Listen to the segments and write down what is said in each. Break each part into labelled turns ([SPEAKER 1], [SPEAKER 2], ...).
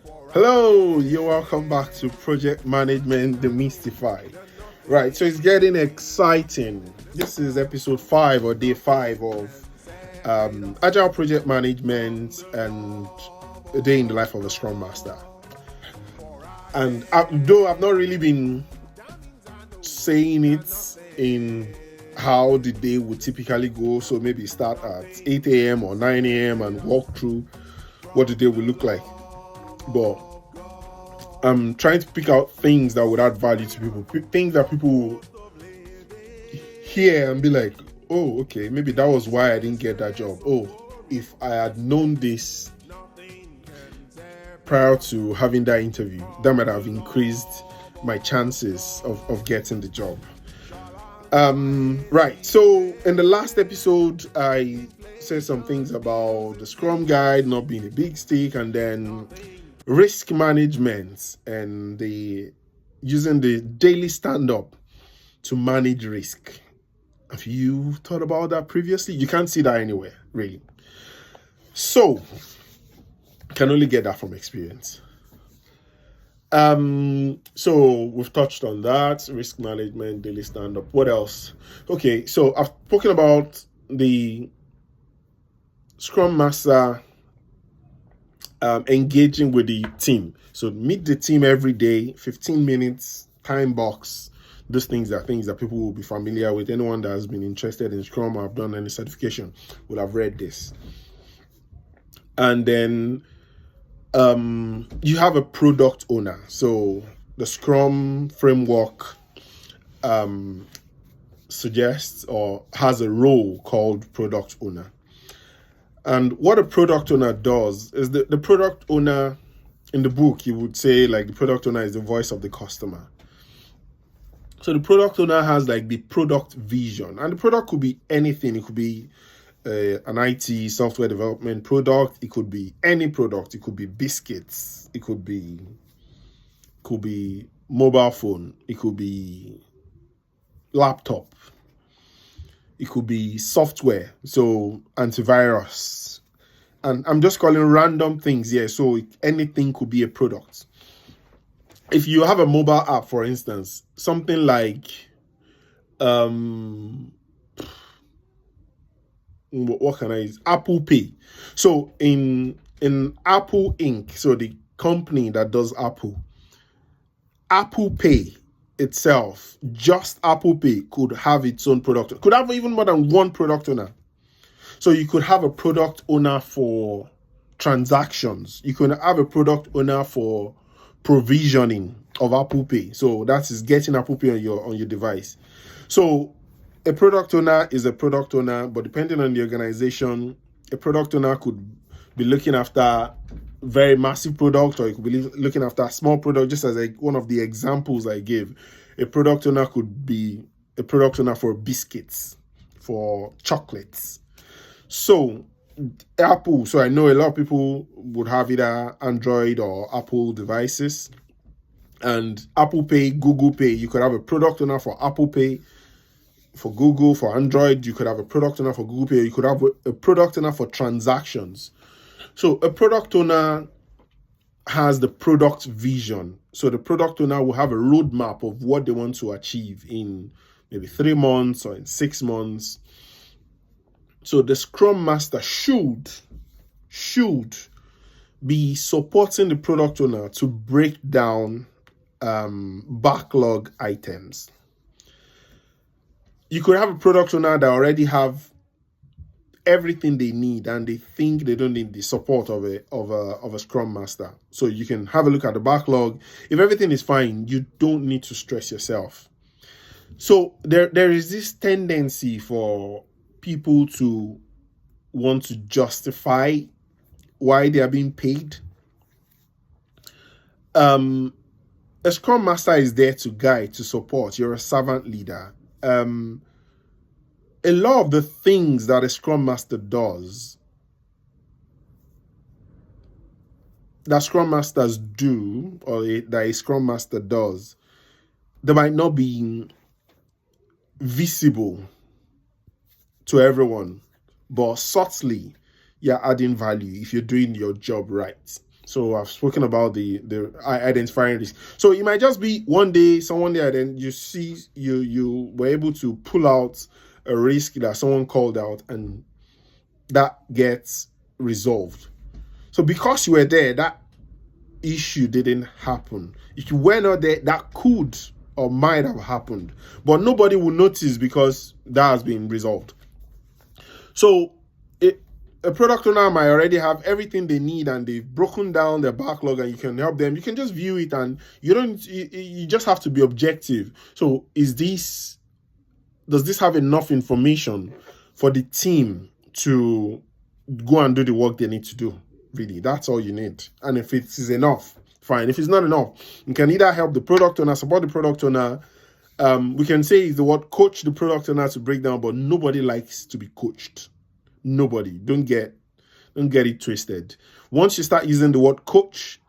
[SPEAKER 1] Hello, you're welcome back to Project Management Demystified. Right, so it's getting exciting. This is episode 5 or day 5 of Agile Project Management and a day in the life of a Scrum Master. And though I've not really been saying it in how the day would typically go, so maybe start at 8 a.m. or 9 a.m. and walk through what the day will look like. But I'm trying to pick out things that would add value to people, things that people hear and be like, oh, okay, maybe that was why I didn't get that job. Oh, if I had known this prior to having that interview, that might have increased my chances of getting the job. Right, so in the last episode, I said some things about the Scrum Guide not being a big stick, and then risk management and using the daily stand-up to manage risk. Have you thought about that previously? You can't see that anywhere, really. So, can only get that from experience. So we've touched on that, risk management, daily stand-up. What else? Okay, so I've spoken about the Scrum Master engaging with the team. So meet the team every day, 15 minutes, time box. Those things are things that people will be familiar with. Anyone that has been interested in Scrum or have done any certification will have read this. And then you have a product owner. So the Scrum framework suggests or has a role called product owner. And what a product owner does is the product owner, in the book, you would say like the product owner is the voice of the customer. So the product owner has like the product vision, and the product could be anything. It could be an IT software development product. It could be any product. It could be biscuits. It could be mobile phone. It could be laptop. It could be software, so antivirus. And I'm just calling random things here, so anything could be a product. If you have a mobile app, for instance, something like what can I use? Apple Pay. So in Apple Inc., so the company that does Apple Pay itself, just Apple Pay could have its own product. Could have even more than one product owner. So you could have a product owner for transactions. You could have a product owner for provisioning of Apple Pay. So that is getting Apple Pay on your device. So a product owner is a product owner, but depending on the organization, a product owner could be looking after very massive product, or you could be looking after a small product. Just as one of the examples I gave, a product owner could be a product owner for biscuits, for chocolates. So Apple, so I know a lot of people would have either Android or Apple devices, and Apple Pay, Google Pay, you could have a product owner for Apple Pay. For Google, for Android, you could have a product owner for Google Pay. You could have a product owner for transactions. So a product owner has the product vision. So the product owner will have a roadmap of what they want to achieve in maybe 3 months or in 6 months. So the Scrum Master should be supporting the product owner to break down backlog items. You could have a product owner that already have everything they need, and they think they don't need the support of a Scrum Master. So you can have a look at the backlog. If everything is fine, you don't need to stress yourself. So there is this tendency for people to want to justify why they are being paid. A Scrum Master is there to guide, to support. You're a servant leader. A lot of the things that a Scrum Master does, that Scrum Masters do, or that a Scrum Master does, they might not be visible to everyone, but subtly, you're adding value if you're doing your job right. So I've spoken about the identifying risk. So it might just be one day, someone there, then you see you were able to pull out a risk that someone called out, and that gets resolved. So because you were there, that issue didn't happen. If you were not there, that could or might have happened, but nobody will notice because that has been resolved. So a product owner might already have everything they need, and they've broken down their backlog, and you can help them. You can just view it, and you just have to be objective. So does this have enough information for the team to go and do the work they need to do? Really, that's all you need. And if it is enough, fine. If it's not enough, you can either help the product owner, support the product owner. We can say the word coach the product owner to break down, but nobody likes to be coached. Nobody. Don't get it twisted. Once you start using the word coach,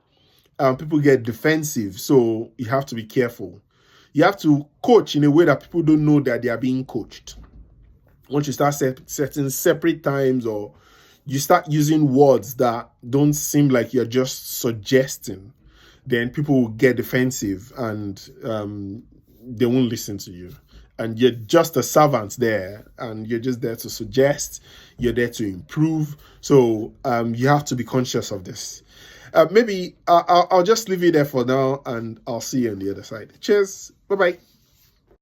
[SPEAKER 1] people get defensive. So you have to be careful. You have to coach in a way that people don't know that they are being coached. Once you start setting separate times, or you start using words that don't seem like you're just suggesting, then people will get defensive, and they won't listen to you. And you're just a servant there, and you're just there to suggest, you're there to improve. So you have to be conscious of this. Maybe I'll just leave you there for now, and I'll see you on the other side. Cheers. Bye-bye.